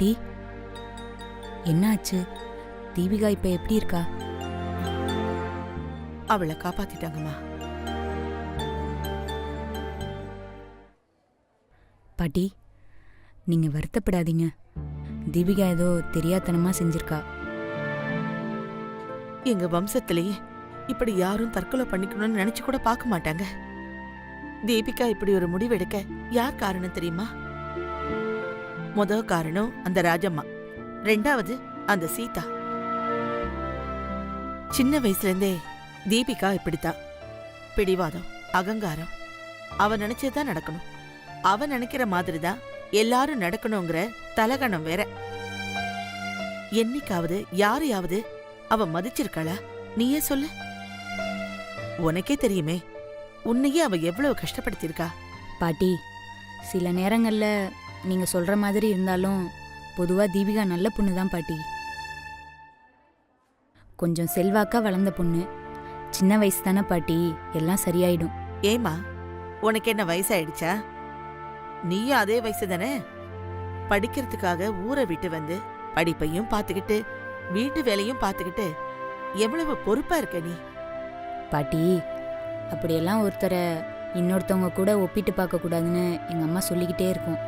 பாட்டி, என்னாச்சு? தீபிகா இப்ப எப்படி இருக்கா? அவளை காப்பாத்திட்டாங்கம்மா. பாட்டி, நீங்க வருத்தப்படாதீங்க. தீபிகா ஏதோ தெரியாத்தனமா செஞ்சிருக்கா. எங்க வம்சத்திலேயே இப்படி யாரும் தற்கொலை பண்ணிக்கணும்னு நினைச்சு கூட பார்க்க மாட்டாங்க. தீபிகா இப்படி ஒரு முடிவெடுக்க யார் காரணம் தெரியுமா? முதல் காரணம் அந்த ராஜம்மா, ரெண்டாவது அந்த சீதா. சின்ன வயசுல இருந்தே தீபிகா இப்படித்தான். பிடிவாதம், அகங்காரம். அவ நினைச்சதுதான் நடக்கணும், அவ நினைக்கிற மாதிரிதான் எல்லாரும் நடக்கணுங்கிற தலகணம் வேற. என்னைக்காவது யாரையாவது அவ மதிச்சிருக்காளா? நீயே சொல்லு. உனக்கே தெரியுமே, உன்னையே அவ எவ்வளவு கஷ்டப்படுத்திருக்கா. பாட்டி, சில நேரங்கள்ல நீங்க சொல்ற மாதிரி இருந்தாலும் பொதுவா தீபிகா நல்ல பொண்ணு தான் பாட்டி. கொஞ்சம் செல்வாக்கா வளர்ந்த பொண்ணு. சின்ன வயசு தானே பாட்டி, எல்லாம் சரியாயிடும். ஏமா, உனக்கு என்ன வயசாயிடுச்சா? நீயும் அதே வயசு தானே. படிக்கிறதுக்காக ஊரை விட்டு வந்து படிப்பையும் பார்த்துக்கிட்டு வீட்டு வேலையும் பார்த்துக்கிட்டு எவ்வளவு பொறுப்பா இருக்க நீ. பாட்டி, அப்படியெல்லாம் ஒருத்தரை இன்னொருத்தவங்க கூட ஒப்பிட்டு பார்க்க கூடாதுன்னு எங்க அம்மா சொல்லிக்கிட்டே இருக்கும்.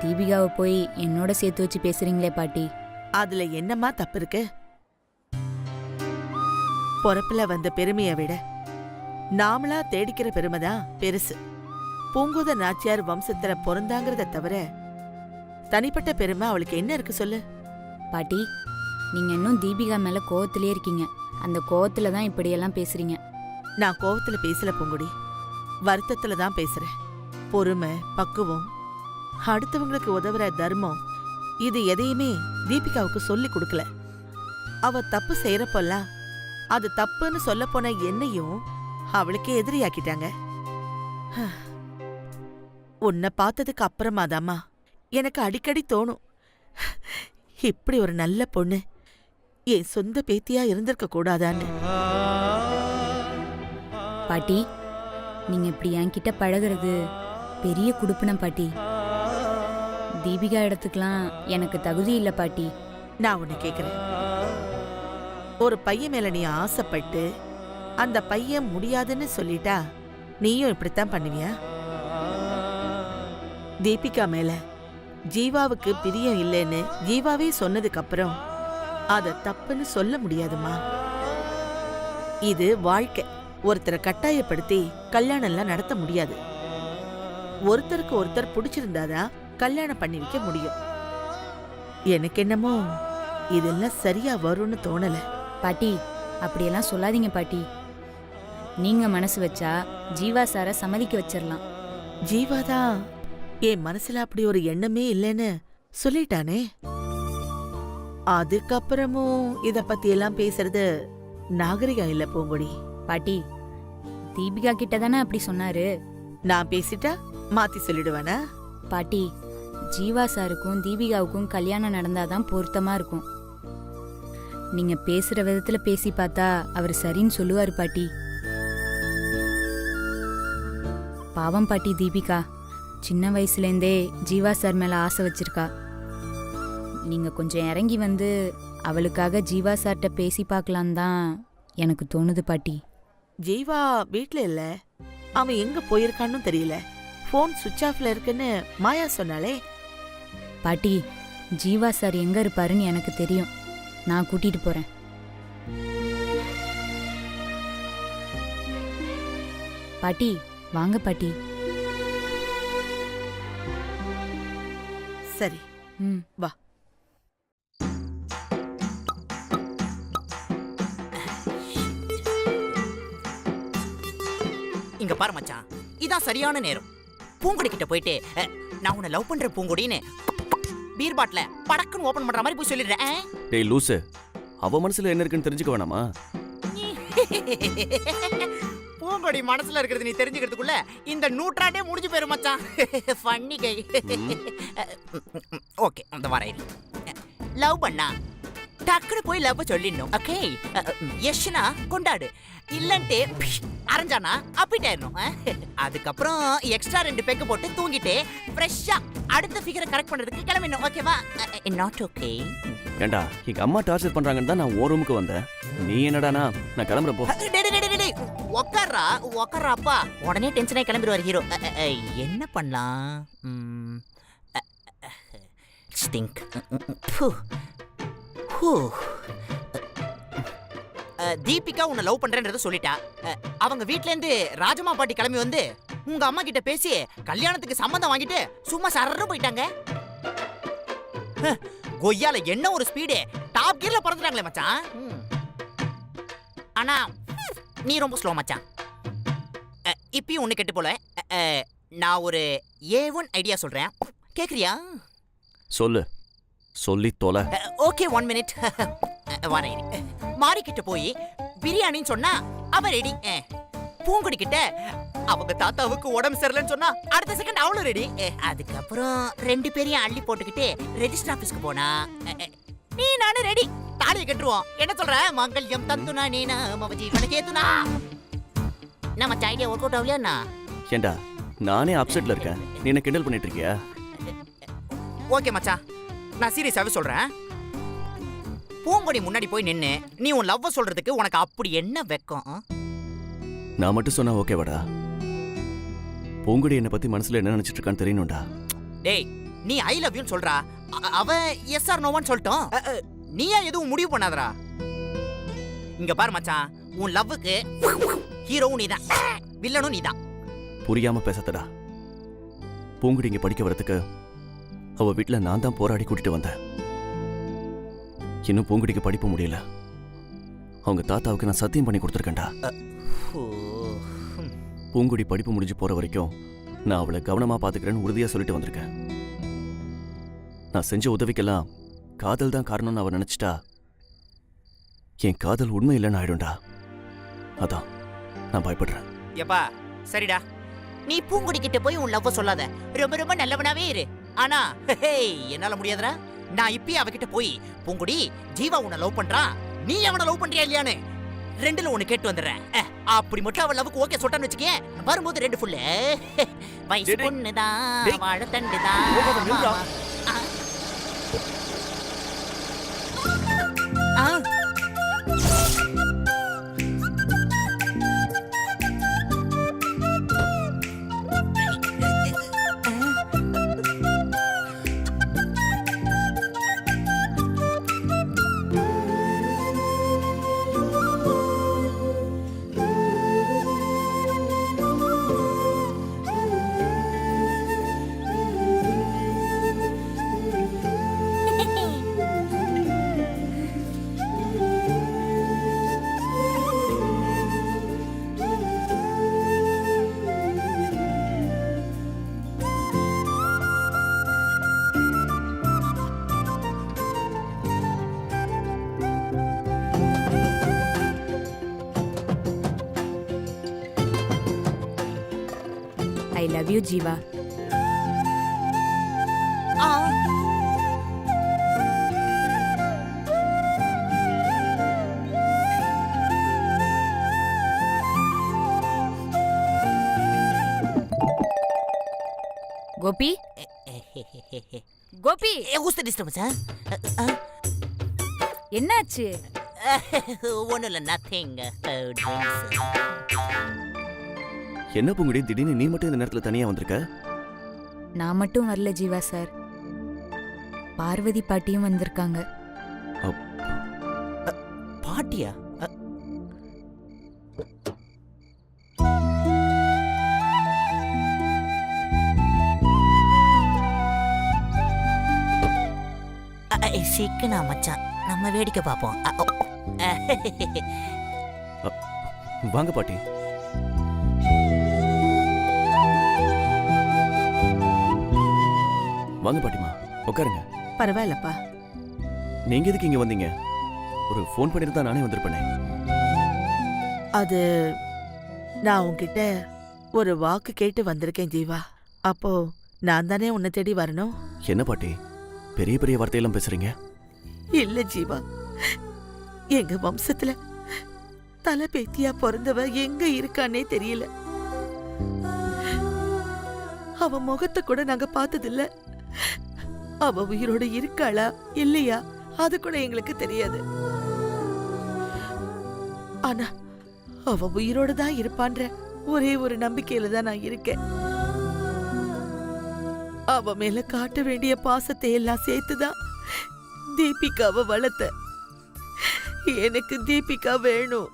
தீபிகாவை போய் என்னோட சேர்த்து வச்சு பேசுறீங்களே பாட்டி. அதுல என்னம்மா தப்பு இருக்கு? பொறப்புல வந்த பெருமையை விட நாமளா தேடிக்கிற பெருமைதான் பெருசு. பூங்குத நாச்சியார் வம்சத்துல பிறந்தாங்கிறத தவிர தனிப்பட்ட பெருமை அவளுக்கு என்ன இருக்கு சொல்லு. பாட்டி, நீங்க இன்னும் தீபிகா மேல கோவத்திலே இருக்கீங்க. அந்த கோவத்துல தான் இப்படியெல்லாம் பேசுறீங்க. நான் கோவத்துல பேசல பூங்குடி, வருத்தத்துல தான் பேசுறேன். பொறுமை, பக்குவம், அடுத்தவங்களுக்கு உதவுற தர்மம், இது எதையுமே தீபிகாவுக்கு சொல்லி கொடுக்கல. அவ தப்பு செய்யறப்பெல்லாம் அது தப்புன்னு சொல்ல போன என்னையும் அவளுக்கு எதிரியாக்கிட்டாங்க. உன்னை பார்த்ததுக்கு அப்புறமாதாம்மா எனக்கு அடிக்கடி தோணும், இப்படி ஒரு நல்ல பொண்ணு என் சொந்த பேத்தியா இருந்திருக்க கூடாதான்னு. பாட்டி, நீங்க இப்படி என்கிட்ட பழகிறது பெரிய குடுப்பினம் பாட்டி. தீபிகா இடத்துக்கெல்லாம் எனக்கு தகுதி இல்லை பாட்டி. நான் உன்னை கேக்குறேன், ஒரு பையன் மேல நீ ஆசைப்பட்டு அந்த பையன் முடியாதுன்னு சொல்லிட்டா நீயும் இப்படித்தான் பண்ணுவியா? தீபிகா மேல ஜீவாவுக்கு பிரியம் இல்லைன்னு ஜீவாவே சொன்னதுக்கு அப்புறம் அத தப்புன்னு சொல்ல முடியாதுமா. இது வாழ்க்கை. ஒருத்தரை கட்டாயப்படுத்தி கல்யாணம் எல்லாம் நடத்த முடியாது. ஒருத்தருக்கு ஒருத்தர் பிடிச்சிருந்தாதான் கல்யாணம் பண்ணி வைக்க முடியும். எனக்கு என்னமோ இதெல்லாம் சரியா வரும்னு தோணல. பாட்டி, அப்படியெல்லாம் சொல்லாதீங்க பாட்டி. நீங்க மனசு வச்சா ஜீவா சார சம்மதிக்க வச்சிடலாம். ஜீவாதான் என் மனசுல அப்படி ஒரு எண்ணமே இல்லைன்னு சொல்லிட்டானே. அதுக்கப்புறமும் இத பத்தி எல்லாம் பேசுறது நாகரிகம் இல்ல பூங்குடி. பாட்டி, தீபிகா கிட்ட தானே அப்படி சொன்னாரு. நான் பேசிட்டா மாத்தி சொல்லிடுவானா? பாட்டி, ஜீவா சாருக்கும் தீபிகாவுக்கும் கல்யாணம் நடந்தாதான் பொருத்தமா இருக்கும். நீங்க பேசுற விதத்துல பேசி பார்த்தா அவர் சரின்னு சொல்லுவாரு பாட்டி. பாவம் பாட்டி, தீபிகா சின்ன வயசுலேருந்தே ஜீவா சார் மேல ஆசை வச்சிருக்கா. நீங்க கொஞ்சம் இறங்கி வந்து அவளுக்காக ஜீவா சார்ட்ட பேசி பார்க்கலாம் தான் எனக்கு தோணுது பாட்டி. ஜீவா வீட்ல இல்ல, அவன் எங்க போயிருக்கான்னு தெரியல. போன் சுவிட்ச் ஆஃப்ல இருக்குன்னு மாயா சொன்னாலே. பாட்டி, ஜீவா சார் எங்க இருப்பாருன்னு எனக்கு தெரியும். நான் கூட்டிட்டு போறேன். பாட்டி, வாங்க பாட்டி. சரி, வா. இங்க பாரு மச்சான், இதான் சரியான நேரம். பூங்குடி கிட்ட போயிட்டு நான் உன்னை லவ் பண்ற பூங்குடின்னு பீர் பாட்டில படக்குன்னு ஓபன் பண்ற மாதிரி போய் சொல்லிடுறேன். டேய் லூசு, அவ மனசுல என்ன இருக்குன்னு தெரிஞ்சுக்க வேணாமா? பூங்குடி மனசுல இருக்கிறது நீ தெரிஞ்சுக்கிறதுக்குள்ள இந்த நூற்றாண்டே முடிஞ்சு போயிரும் மச்சான். ஃபன்னி கை. ஓகே, அந்த வரையில லவ் பண்ணா டக்குனு போய் லவ் சொல்லிடணும். ஓகே, எஷ்னா கொண்டாடு, இல்லன்ட்டு அரைஞ்சானா அப்பிட்டாயிரணும். அதுக்கப்புறம் எக்ஸ்ட்ரா 2 பெக்கு போட்டு தூங்கிட்டு ஃப்ரெஷ்ஷா அடுத்த ஃபிகரை கரெக்ட் பண்றதுக்கு கிளம்பிடணும். ஓகேவா? Not okay. ஏண்டா எங்க அம்மா டார்ச்சர் பண்றாங்கன்னு தான் நான் ஓ ரூமுக்கு வந்தேன். நீ என்னடானா நான் கிளம்புறப்போ. உக்காரா அப்பா. உடனே டென்ஷனாகி கிளம்பிடுவார் ஹீரோ. என்ன பண்ணலாம்? ஸ்டிங்க். தீபிகா உன்னை லவ் பண்றேன்றத சொல்லிட்டா. அவங்க வீட்ல இருந்து ராஜமா பாட்டி கிளம்பி வந்து உங்க அம்மா கிட்ட பேசி கல்யாணத்துக்கு சம்மந்தம் வாங்கிட்டு சும்மா சரன்னு போயிட்டாங்க. கொய்யால என்ன ஒரு ஸ்பீடு! டாப் கியர்ல பறந்துட்டாங்களே மச்சான். ஆனா நீ ரொம்ப ஸ்லோ மச்சான். இப்பயும் ஒண்ணு கெட்டு போல. நான் ஒரு A1 ஐடியா சொல்றேன், கேக்குறியா? சொல்லு, சொல்லி தொலை. Okay 1 minute. வரேன். மாரி கிட்ட போய் பிரியாணின்னு சொன்னா அவ ரெடி. பூங்குடி கிட்ட அவங்க தாத்தாவுக்கு உடம்பு சரியில்லைன்னு சொன்னா அடுத்த செகண்ட் அவளும் ரெடி. அதுக்கப்புறம் 2 பேரையும் அள்ளி போட்டுக்கிட்டு ரெஜிஸ்டர் ஆபீஸ்க்கு போனா நீ நானும் ரெடி. தாலியை கட்டுருவோம். என்ன சொல்ற? மங்கல்யம் தந்துனா நீனா மவ ஜீவன கேத்துனா. நம்ம ஐடியா ஒர்க் அவுட் ஆகலையா? ஏண்டா நானே அப்செட்ல இருக்கேன், நீ என்ன கிண்டல் பண்ணிட்டு இருக்கியா? ஓகே மச்சான், நான் சீரியஸாவே சொல்றேன். பூங்கொடி முன்னாடி போய் நின்னு நீ உன் லவ்வ சொல்றதுக்கு உனக்கு அப்படி என்ன வெக்கம்? நான் மட்டும் சொன்னா ஓகேவாடா? பூங்குடி என்னை பத்தி மனசுல என்ன நினைச்சிட்டு இருக்கான்னு தெரியணும்டா. டேய், நீ ஐ லவ் யூன்னு சொல்றா, அவ எஸ் ஆர் நோவான்னு சொல்லிட்டோம். நீயா எதுவும் முடிவு பண்ணாதடா. இங்க பாரு மச்சான், உன் லவ்வுக்கு ஹீரோவும் நீதான், வில்லனும் நீதான். புரியாம பேசத்தடா. பூங்குடி இங்க படிக்க வரதுக்கு அவ வீட்டுல நான் தான் போராடி கூட்டிட்டு வந்தேன். இன்னும் பூங்குடிக்கு படிப்பு முடியல. அவங்க தாத்தாவுக்கு நான் சத்தியம் பண்ணி கொடுத்துருக்கேன்டா. பூங்குடி படிப்பு முடிஞ்சு போற வரைக்கும் நான் அவளை கவனமா பாத்துக்கிறேன்னு உறுதியா சொல்லிட்டு வந்திருக்கேன். நான் செஞ்ச உதவிக்கெல்லாம் காதல் தான் காரணம்னு அவ நினைச்சிட்டா என் காதல் உண்மை இல்லைன்னு ஆயிடும்டா. அதான் நான் பயப்படுறேன். எப்பா சரிடா, நீ பூங்குடி கிட்ட போய் உன் லவ்வ சொல்லாத. ரொம்ப ரொம்ப நல்லவனாவே இரு. ஆனா என்னால முடியாதுடா. நான் இப்பயே அவகிட்ட போய் பூங்குடி ஜீவா உன்னை லவ் பண்றான், நீ அவனை லவ் பண்றியா இல்லையான்னு 2ல ஒன்னு கேட்டு வந்துடுறேன். அப்படி மட்டும் அவன் லவ்வுக்கு ஓகே சொல்லிட்டான்னு வச்சுக்கேன், வரும்போது 2 ஃபுல்லு வயசு பொண்ணுதான் வாழத்தண்டுதான். I love you Jeeva. Gopi, Gopi, who's the disturbance? என்னாச்சு? ஒன்னும் இல்ல, nothing. என்ன பூங்குடி திடீர்னு நீ மட்டும் இந்த நேரத்துல தனியா வந்திருக்க? நான் மட்டும் வரல ஜீவா சார், பார்வதி பாட்டியும் வந்திருக்காங்க. பாட்டியா? சிக்கனா மச்சான், நம்ம வேடிக்கை பார்ப்போம். வாங்க பாட்டி. வாங்க பாட்டிமா, உட்காருங்க. பரவாயில்லப்பா. நீங்க எதுக்கு இங்க வந்தீங்க? ஒரு ஃபோன் பண்ணிட்டு தான் நானே வந்திருப்பேனே. அது நான் உன்கிட்ட ஒரு வாக்கு கேட்டு வந்திருக்கேன் ஜீவா. அப்போ நான் தானே உன்னை தேடி வரணும். என்ன பாட்டி பெரிய பெரிய வார்த்தையெல்லாம் பேசுறீங்க? இல்ல ஜீவா, எங்க வம்சத்துல தலை பேத்தியா பிறந்தவ எங்க இருக்கானே தெரியல. அவ முகத்தை கூட நாங்க பார்த்ததில்ல. அவ உயிரோட இருக்காளா இல்லையா அது கூட எங்களுக்கு தெரியாது. ஆனா அவ உயிரோட தான் இருப்பான்ற ஒரே ஒரு நம்பிக்கையில தான் நான் இருக்கேன். அவ மேல காட்ட வேண்டிய பாசத்தை எல்லாம் சேர்த்துதான் தீபிகாவை வளர்த்த. எனக்கு தீபிகா வேணும்,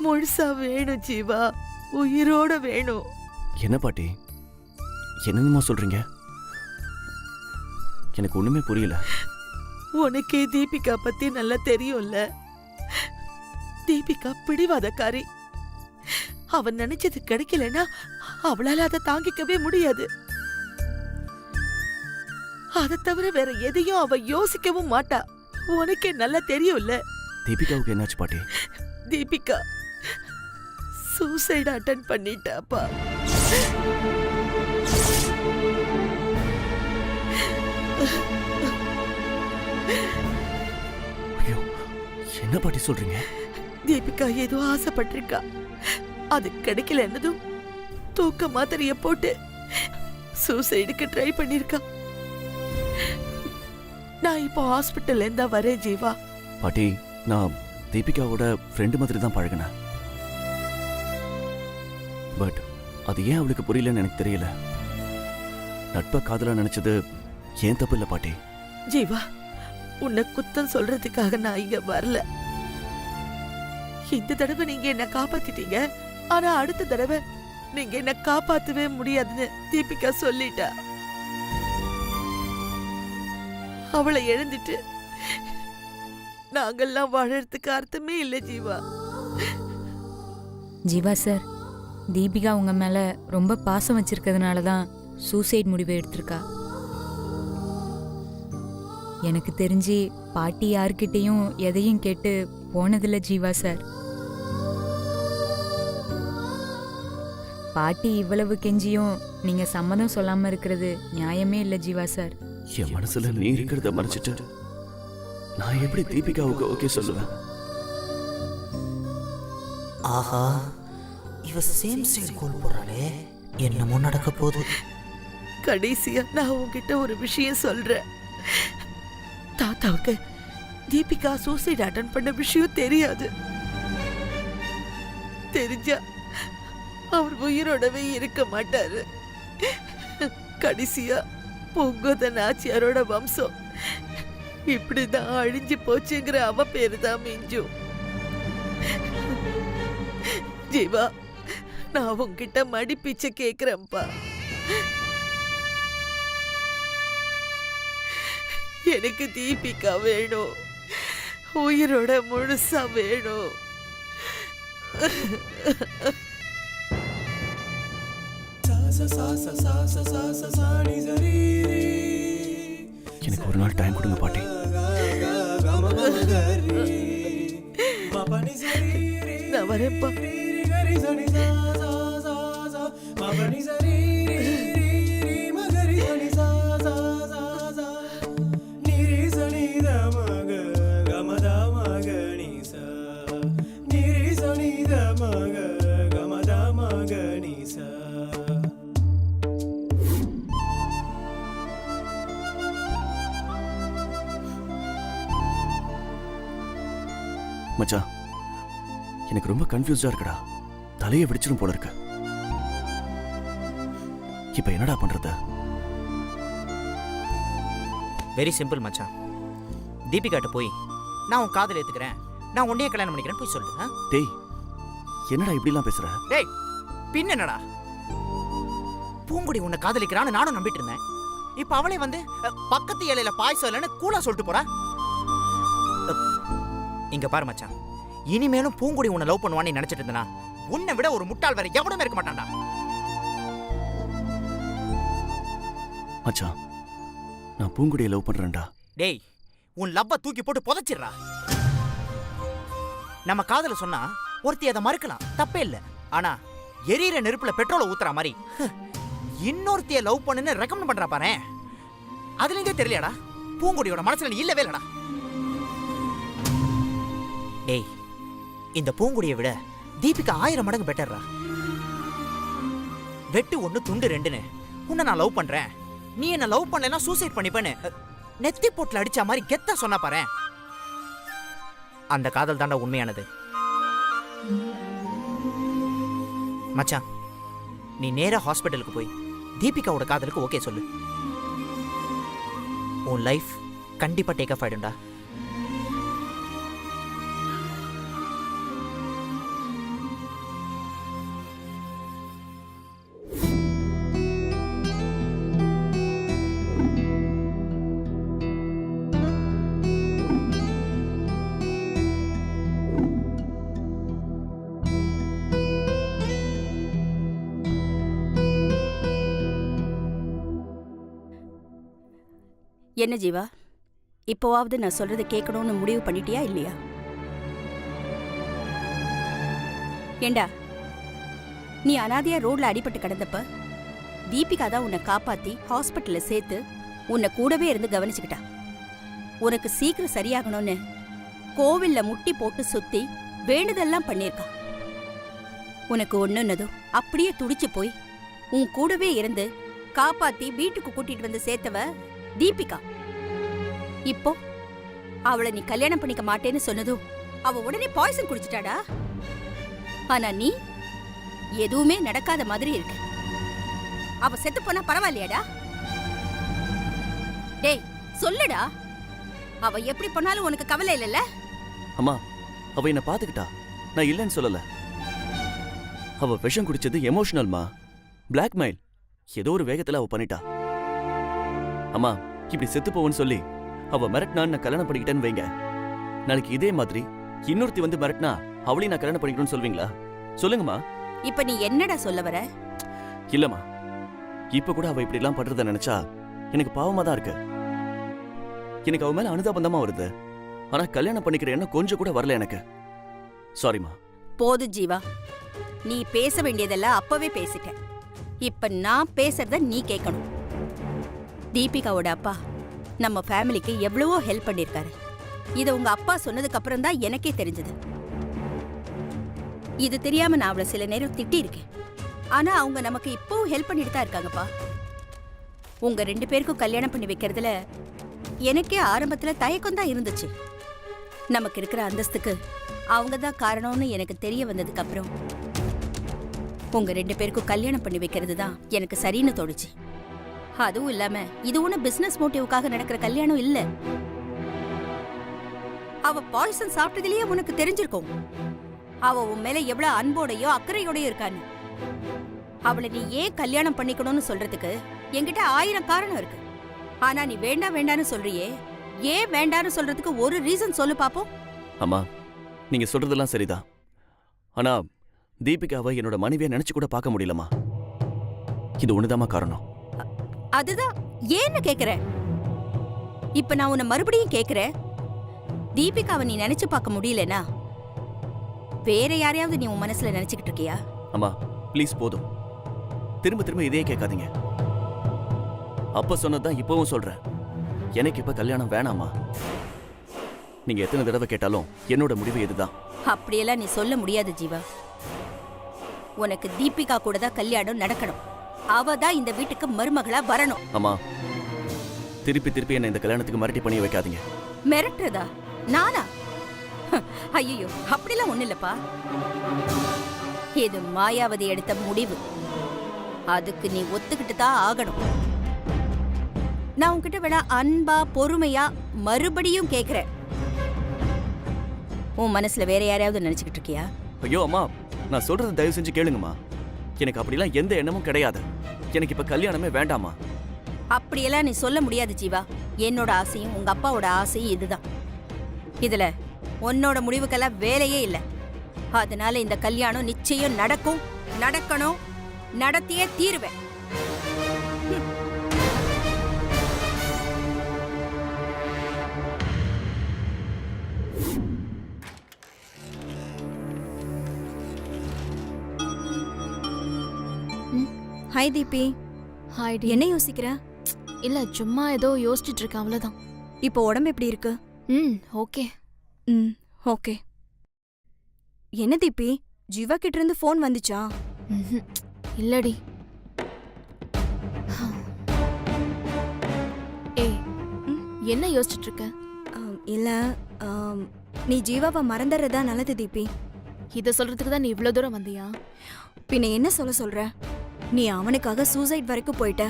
முழுசா வேணும் ஜீவா, உயிரோட வேணும். என்ன பாட்டி என்னென்னமா சொல்றீங்க? எனக்கு ஒண்ணுமே புரியல. உனக்கே தீபிகா பத்தி நல்லா தெரியும்ல. தீபிகா பிடிவாதக்காரி. அவன் நினைச்சது கிடைக்கலன்னா அவளால அதை தாங்கிக்கவே முடியாது. அதை தவிர வேற எதையும் அவ யோசிக்கவும் மாட்டா. உனக்கே நல்லா தெரியும்ல. தீபிகாவுக்கு என்னாச்சு பாட்டி? தீபிகா சூசைட் அட்டன் பண்ணிட்டாப்பா. ஐயோ, என்ன பாட்டி சொல்றீங்க? தீபிகா ஏதோ ஆசைப்பட்டிருக்கா. அது கிடைக்கல என்னதும் தூக்க மாத்திரைய போட்டு சூசைடுக்கு ட்ரை பண்ணிருக்கா. நான் இப்போ ஹாஸ்பிட்டல்ல இருந்தா வரேன் ஜீவா. பாட்டி, நான் தீபிகாவோட ஃப்ரெண்டு மாதிரி தான் பழகினேன். பட் அது ஏன் அவளுக்கு புரியலன்னு எனக்கு தெரியல. நட்பை காதலா நினைச்சது ஏன் தப்பு இல்ல பாட்டி. ஜீவா, உன்னை குத்தம் சொல்றதுக்காக நான் இங்க வரல. இந்த தடவை நீங்க என்ன காப்பாத்திட்டீங்க. ஆனா அடுத்த தடவை நீங்க என்ன காப்பாத்தவே முடியாதுன்னு தீபிகா சொல்லிட்டா. அவளை எழுந்துட்டு நாங்கெல்லாம் வாழறதுக்கு அர்த்தமே இல்ல ஜீவா. ஜீவா சார், தீபிகா உங்க மேல ரொம்ப பாசம் வச்சிருக்கிறதுனால தான் சூசைட் முடிவை எடுத்திருக்கா. எனக்கு தெரிஞ்சு பாட்டி யார்கிட்டையும் எதையும் கேட்டு போனதில்ல ஜீவா சார். பாட்டி இவ்வளவு கெஞ்சியும் நீங்க சம்மதம் சொல்லாம இருக்கிறது நியாயமே இல்ல ஜீவா சார். என் மனசுல நீ இருக்கிறத மறைச்சிட்டு நான் எப்படி தீபிகாவுக்கு ஓகே சொல்லுவேன்? ஆஹா, இவ சேம் சைடு கோல் போறாளே, என்னமோ நடக்க போகுது. கடைசியா நான் உன்கிட்ட ஒரு விஷயம் சொல்றேன். தாத்தாவுக்கு தீபிகா சூசைட் அட்டன் பண்ண விஷயம் தெரியாது. தெரிஞ்சா அவர் உயிரோடவே இருக்க மாட்டாரு. கடைசியா பொங்கோத நாச்சியாரோட வம்சம் இப்படிதான் அழிஞ்சு போச்சுங்கிற அவ பேரு தான் மிஞ்சும். ஜீவா, நான் உன்கிட்ட மடிப்பிச்சை கேக்குறேன்ப்பா. எனக்கு தீபிகா வேணும், உயிரோட முழுசா வேணும். எனக்கு ஒரு நாள் டைம் கொடுங்க பாட்டி. நான் வரேன்ப்பா. மச்சான், எனக்கு ரொம்ப கன்ஃபியூஸ்டா இருக்குடா. தலையை வெடிச்சிடும் போல இருக்கு. இப்ப என்னடா பண்றது? வெரி சிம்பிள் மச்சான். தீபிகாட்ட போய் நான் உன் காதல் ஏத்துக்கிறேன், நான் உன்னையே கல்யாணம் பண்ணிக்கிறேன் போய் சொல்லு. டேய், என்னடா இப்படிலாம் பேசுற? டேய், பின் என்னடா? பூங்குடி உன்னை காதலிக்கிறான்னு நானும் நம்பிட்டு இருந்தேன். இப்ப அவளே வந்து பக்கத்து இலையில பாய்ச்சம் இல்லைன்னு கூலா சொல்லிட்டு போறா. இங்க பாரு மச்சான், இனிமேலும் பூங்குடி உன்னை லவ் பண்ணுவான்னு நினைச்சிட்டு இருந்தனா உன்னை விட ஒரு முட்டாள் வேற எவனுமே இருக்க மாட்டான்டா. மச்சான், நான் பூங்குடியை லவ் பண்றேன்டா. டேய், உன் லவ்வ தூக்கி போட்டு புதைச்சிடுறா. நம்ம காதல சொன்னா ஒருத்தி அதை மறுக்கலாம், தப்பே இல்ல. ஆனா எரியிற நெருப்புல பெட்ரோலை ஊத்துற மாதிரி இன்னொருத்திய லவ் பண்ணுன்னு ரெக்கமெண்ட் பண்றா பாரு. அதுல இருந்தே தெரியலடா பூங்குடியோட மனசுல நீ இல்லவே இல்லடா. டேய், இந்த பூங்குடியை விட தீபிகா 1000 மடங்கு பெட்டர்ரா. வெட்டு 1 துண்டு 2ன்னு உன்னை நான் லவ் பண்றேன், நீ என்ன லவ் பண்ணலனா சூசைட் பண்ணிப்பேன்னு நெத்தி போட்ல அடிச்ச மாதிரி கெத்தா சொன்னா பாரு. அந்த காதல் தாண்டா உண்மையானது. மச்சான், நீ நேரா ஹாஸ்பிட்டலுக்கு போய் தீபிகாவோட காதலுக்கு ஓகே சொல்லு. உன் லைஃப் கண்டிப்பா டேக் ஆஃப் ஆயிடும்டா. என்ன ஜீவா, இப்போவாவது நான் சொல்றதை கேட்கணும்னு முடிவு பண்ணிட்டியா இல்லையா? ஏண்டா, நீ அனாதையா ரோட்ல அடிபட்டு கிடந்தப்ப தீபிகா தான் உன்னை காப்பாத்தி ஹாஸ்பிட்டல்ல சேர்த்து உன்னை கூடவே இருந்து கவனிச்சுக்கிட்டா. உனக்கு சீக்கிரம் சரியாகணும்னு கோவில்ல முட்டி போட்டு சுத்தி வேண்டுதெல்லாம் பண்ணியிருக்கா. உனக்கு ஒண்ணுன்னதும் அப்படியே துடிச்சு போய் உன் கூடவே இருந்து காப்பாத்தி வீட்டுக்கு கூட்டிட்டு வந்து சேர்த்தவ தீபிகா. இப்போ அவளை நீ கல்யாணம் பண்ணிக்க மாட்டேன்னு சொன்னதும் அவ உடனே பாய்சன் குடிச்சிட்டாடா. ஆனா நீ எதுவுமே நடக்காத மாதிரி இருக்கு. அவ செத்து போனா பரவாயில்லையாடா? டேய் சொல்லுடா, அவ எப்படி பண்ணாலும் உனக்கு கவலை இல்லைல்ல? அம்மா, அவ என்ன பாத்துக்கிட்டா, நான் இல்லைன்னு சொல்லல. அவ விஷம் குடிச்சது எமோஷனல்மா, பிளாக்மெயில். ஏதோ ஒரு வேகத்துல அவ பண்ணிட்டா. அம்மா, இப்படி செத்து போவன்னு சொல்லி அவ மிரட்டினான்னு நான் கல்யாணம் பண்ணிக்கிட்டேன்னு வைங்க. நாளைக்கு இதே மாதிரி இன்னொருத்தி வந்து மிரட்டினா அவளையும் நான் கல்யாணம் பண்ணிக்கணும்னு சொல்வீங்களா? சொல்லுங்கம்மா. இப்ப நீ என்னடா சொல்ல வர? இல்லம்மா, இப்ப கூட அவ இப்படி எல்லாம் பண்றத நினைச்சா எனக்கு பாவமா தான் இருக்கு. எனக்கு அவ மேல அனுதாபந்தமா வருது. ஆனா கல்யாணம் பண்ணிக்கிற எண்ணம் கொஞ்சம் கூட வரல எனக்கு. சாரிம்மா. போது ஜீவா, நீ பேச வேண்டியதெல்லாம் அப்பவே பேசிட்ட. இப்ப நான் பேசுறத நீ கேட்கணும். தீபிகாவோட அப்பா நம்ம ஃபேமிலிக்கு எவ்வளவோ ஹெல்ப் பண்ணிருக்காரு. இத உங்க அப்பா சொன்னதுக்கு அப்புறம் தான் எனக்கே தெரிஞ்சது. இது தெரியாம நான் அவளை சில நேரம் திட்டி இருக்கேன். ஆனா அவங்க நமக்கு இப்பவும் ஹெல்ப் பண்ணிட்டு தான் இருக்காங்கப்பா. உங்க 2 பேருக்கும் கல்யாணம் பண்ணி வைக்கிறதுல எனக்கே ஆரம்பத்துல தயக்கம் தான் இருந்துச்சு. நமக்கு இருக்கிற அந்தஸ்துக்கு அவங்க தான் காரணம்னு எனக்கு தெரிய வந்ததுக்கு அப்புறம் உங்க 2 பேருக்கும் கல்யாணம் பண்ணி வைக்கிறது தான் எனக்கு சரின்னு தோணுச்சு. அதுவும் இல்லாம இது ஒன்னும் பிசினஸ் மோட்டிவுக்காக நடக்கிற கல்யாணம் இல்ல. அவ பாய்சன் சாப்பிட்டதுலயே உனக்கு தெரிஞ்சிருக்கும் அவ உன் மேல எவ்வளவு அன்போடையோ அக்கறையோடயோ இருக்கான்னு. அவளை நீ ஏன் கல்யாணம் பண்ணிக்கணும்னு சொல்றதுக்கு என்கிட்ட 1000 காரணம் இருக்கு. ஆனா நீ வேண்டாம் வேண்டான்னு சொல்றியே, ஏன் வேண்டான்னு சொல்றதுக்கு ஒரு ரீசன் சொல்லு பாப்போம். அம்மா, நீங்க சொல்றதெல்லாம் சரிதான். ஆனா தீபிகாவை என்னோட மனைவியை நினைச்சு கூட பார்க்க முடியலம்மா. இது ஒண்ணுதாம்மா காரணம். அதுதான் ஏன்னு கேக்குற. இப்ப நான் உன்னை மறுபடியும் கேக்குறேன், தீபிகாவை நீ நினைச்சு பார்க்க முடியலனா வேற யாரையாவது நீ உன் மனசுல நினைச்சுக்கிட்டு இருக்கியா? அம்மா ப்ளீஸ், போதும். திரும்ப திரும்ப இதே கேட்காதீங்க. அப்ப சொன்னதான் இப்பவும் சொல்றேன். எனக்கு இப்ப கல்யாணம் வேணாமா. நீங்க எத்தனை தடவை கேட்டாலும் என்னோட முடிவு இதுதான். அப்படியெல்லாம் நீ சொல்ல முடியாது ஜீவா. உனக்கு தீபிகா கூட தான் கல்யாணம் நடக்கணும். அவ தான் இந்த வீட்டுக்கு மருமகளா வரணும். அம்மா, திருப்பி திருப்பி என்ன இந்த கல்யாணத்துக்கு மிரட்டி பண்ணி வைக்காதீங்க. மிரட்டுறதா? நானா? ஐயோ, அப்படிலாம் ஒண்ணு இல்லப்பா. இது மாயாவதி எடுத்த முடிவு. அதுக்கு நீ ஒத்துக்கிட்டு தான் ஆகணும். நான் உன்கிட்ட வேணா அன்பா பொறுமையா மறுபடியும் கேக்குறேன். உன் மனசுல வேற யாரையாவது நினைச்சுக்கிட்டு இருக்கியா? ஐயோ அம்மா, நான் சொல்றதை தயவு செஞ்சு கேளுங்கம்மா. எனக்கு அப்படிலாம் எந்த எண்ணமும் கிடையாது. எனக்கு இப்ப கல்யாணமே வேண்டாமா. அப்படியெல்லாம் நீ சொல்ல முடியாது ஜீவா. என்னோட ஆசையும் உங்க அப்பாவோட ஆசையும் இதுதான். இதுல உன்னோட முடிவுக்கெல்லாம் வேலையே இல்லை. அதனால இந்த கல்யாணம் நிச்சயம் நடக்கும், நடக்கணும், நடத்தியே தீருவேன். ஹாய் தீபி. ஹாய் டி. என்ன யோசிக்கிற? இல்ல சும்மா ஏதோ யோசிச்சுட்டு இருக்கேன், அவ்வளவுதான். இப்போ உடம்பு எப்படி இருக்கு? ஓகே. ஓகே. என்ன தீபி, ஜீவா கிட்ட இருந்து ஃபோன் வந்துச்சா? இல்லடி. என்ன யோசிச்சுட்டு இருக்க? இல்ல ஆம், நீ ஜீவாவை மறந்துடுறதா நல்லது தீபி. இத சொல்றதுக்கு தான் நீ இவ்ளோ தூரம் வந்தியா? பின்ன என்ன சொல்ற? நீ அவனுக்காக சூசைட் வரைக்கும் போயிட்ட.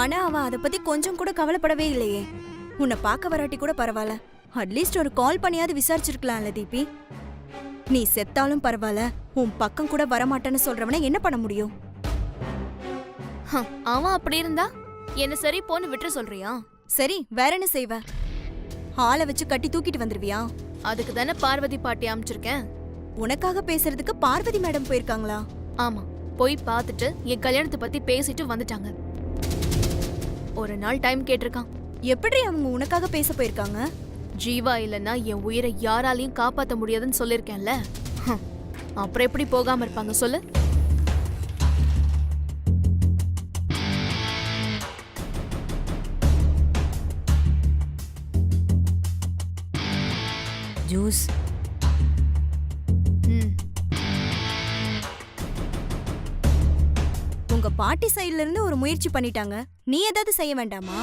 ஆனா அவன் அதை பத்தி கொஞ்சம் கூட கவலைப்படவே இல்லையே. உன்னை பார்க்க வராட்டி கூட பரவாயில்ல, அட்லீஸ்ட் ஒரு கால் பண்ணியாவது விசாரிச்சிருக்கலாம்ல தீபி. நீ செத்தாலும் பரவாயில்ல, உன் பக்கம் கூட வரமாட்டேன்னு சொல்றவனை என்ன பண்ண முடியும்? அவன் அப்படி இருந்தா என்ன சரி போன்னு விட்டுற சொல்றியா? சரி, வேற என்ன செய்வ? ஆளை வச்சு கட்டி தூக்கிட்டு வந்துருவியா? அதுக்கு தானே பார்வதி பாட்டி அமைச்சிருக்கேன். உனக்காக பேசுறதுக்கு பார்வதி மேடம் போயிருக்காங்களா? ஆமா, போய் பார்த்துட்டு என் கல்யாணத்தை பத்தி பேசிட்டு வந்துட்டாங்க. ஒரு நாள் டைம் கேட்டிருக்கான். எப்படி அவங்க உனக்காக பேச போயிருக்காங்க? ஜீவா இல்லைன்னா என் உயிரை யாராலையும் காப்பாத்த முடியாதுன்னு சொல்லிருக்கேன்ல. அப்புறம் எப்படி போகாம இருப்பாங்க சொல்லு? ஜூஸ். ம். உங்க பாட்டி சைடுல இருந்து ஒரு முயற்சி பண்ணிட்டாங்க, நீ ஏதாவது செய்ய வேண்டாமா?